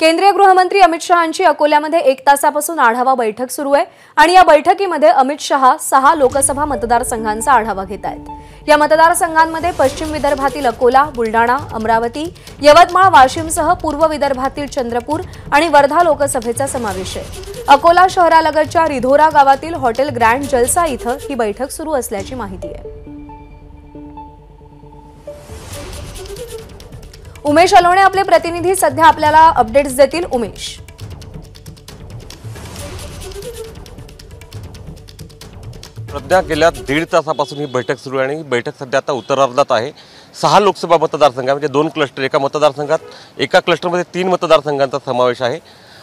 केंद्रीय गृहमंत्री अमित शहांची अकोल्यामध्ये 1 तासापासून आढावा बैठक सुरू आहे आणि या बैठकीमध्ये अमित शहा 6 लोकसभा मतदारसंघांचा आढावा घेत आहेत। या मतदारसंघांमध्ये पश्चिम विदर्भातील अकोला, बुलढाणा, अमरावती, यवतमाळ, वाशिमसह पूर्व विदर्भातील चंद्रपूर आणि वर्धा लोकसभेचा समावेश आहे। अकोला शहरालगतच्या रिधोरा गावातील हॉटेल ग्रँड जलसा इथं ही बैठक सुरू असल्याची माहिती आहे। उमेश अलोणे आपले प्रतिनिधी सध्या आपल्याला अपडेट्स देतील। उमेश, सध्या गेल्या 1.5 तासापासून ही बैठक सुरू आहे आणि ही बैठक सध्या आता उत्तरार्धात आहे। 6 लोकसभा मतदारसंघ म्हणजे 2 क्लस्टर, एका मतदारसंघात एका क्लस्टरमध्ये 3 मतदारसंघांचा समावेश आहे।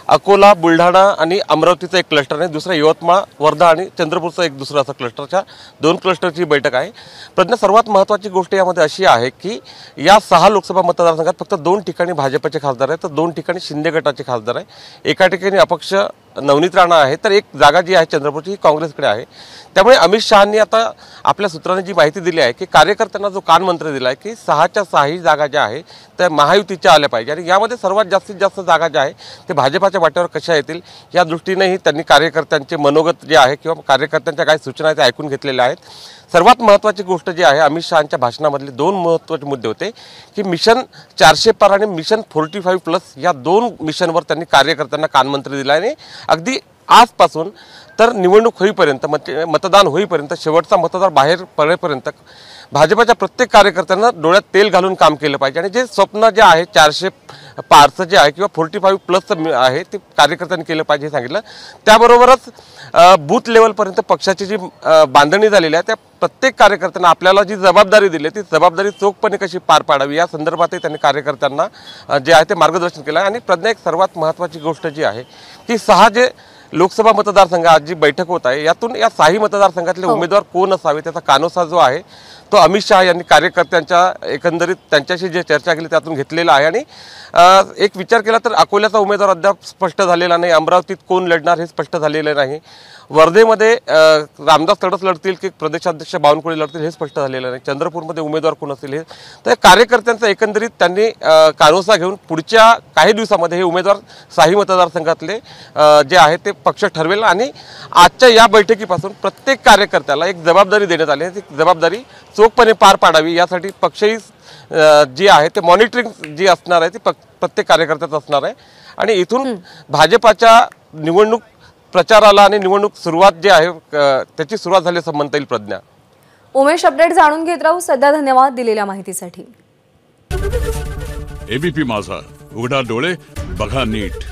अकोला, बुलढाणा आणि अमरावतीचा एक क्लस्टर आहे, दुसरा यवतमाळ, वर्धा आणि चंद्रपूरचा एक दुसरा असा क्लस्टरच्या 2 क्लस्टरची बैठक आहे। प्रज्ञा, सर्वात महत्त्वाची गोष्ट यामध्ये अशी आहे की या 6 लोकसभा मतदारसंघात फक्त 2 ठिकाणी भाजपचे खासदार आहेत, तर 2 ठिकाणी शिंदे गटाचे खासदार आहे। एका ठिकाणी अपक्ष नवनीत राणा आहे, तर एक जागा जी आहे चंद्रपूरची ही काँग्रेसकडे आहे। त्यामुळे अमित शहांनी आता आपल्या सूत्रांनी जी माहिती दिली आहे की कार्यकर्त्यांना जो कानमंत्र दिला आहे की 6च्या 6 जागा ज्या आहे त्या महायुतीच्या आल्या पाहिजे आणि यामध्ये सर्वात जास्तीत जास्त जागा ज्या आहे ते भाजपाच्या वाट्यावर कशा येतील या दृष्टीनेही त्यांनी कार्यकर्त्यांचे मनोगत जे आहे किंवा कार्यकर्त्यांच्या काही सूचना आहेत ऐकून घेतलेल्या आहेत। सर्वात महत्त्वाची गोष्ट जी आहे, अमित शहांच्या भाषणामधले 2 महत्त्वाचे मुद्दे होते की मिशन 400 पार आणि मिशन 45+ या 2 मिशनवर त्यांनी कार्यकर्त्यांना कानमंत्र दिला आहे। अगदी आजपासून तर निवडणूक होईपर्यंत, मतदान होईपर्यंत, शेवटचा मतदार बाहेर पडेपर्यंत भाजपच्या प्रत्येक कार्यकर्त्यांना डोळ्यात तेल घालून काम केलं पाहिजे आणि जे स्वप्न जे आहे 400 पारचं जे आहे किंवा 45+ आहे ते कार्यकर्त्यांनी केलं पाहिजे हे सांगितलं। त्याबरोबरच बूथ लेवलपर्यंत पक्षाची जी बांधणी झालेली आहे त्या प्रत्येक कार्यकर्त्यांना आपल्याला जी जबाबदारी दिली ती जबाबदारी चोखपणे कशी पार पाडावी या संदर्भातही त्यांनी कार्यकर्त्यांना जे आहे ते मार्गदर्शन केलं आहे। आणि प्रज्ञा, एक सर्वात महत्त्वाची गोष्ट जी आहे की 6 जे लोकसभा मतदारसंघ आज जी बैठक होत आहे यातून या 6 मतदारसंघातले उमेदवार कोण असावे त्याचा कानोसा जो आहे तो अमित शहा यांनी कार्यकर्त्यांच्या एकंदरीत त्यांच्याशी जे चर्चा केली त्यातून घेतलेला आहे। आणि एक विचार केला तर अकोल्याचा उमेदवार अद्याप स्पष्ट झालेला नाही, अमरावतीत कोण लढणार हे स्पष्ट झालेलं नाही, वर्धेमध्ये रामदास तडस लढतील की प्रदेशाध्यक्ष बावनकुळे लढतील हे स्पष्ट झालेलं नाही, चंद्रपूरमध्ये उमेदवार कोण असतील हे, तर कार्यकर्त्यांचा एकंदरीत त्यांनी कानोसा घेऊन पुढच्या काही दिवसामध्ये हे उमेदवार 6 मतदारसंघातले जे आहे ते पक्ष ठरवेल। आणि आजच्या या बैठकीपासून प्रत्येक कार्यकर्त्याला एक जबाबदारी देण्यात आली आहे, ती जबाबदारी चोखपणे पार पाडावी यासाठी पक्षही जी आहे ते मॉनिटरिंग जी असणार आहे ती प्रत्येक कार्यकर्त्याचं असणार आहे। आणि इथून भाजपाच्या निवडणूक प्रचाराला आणि निवडणूक सुरुवात जी आहे त्याची सुरुवात झाली असं म्हणता येईल। प्रज्ञा, उमेश, अपडेट जाणून घेत राहू। सध्या धन्यवाद दिलेल्या माहितीसाठी। एबीपी माझा, उघडा डोळे बघा नीट।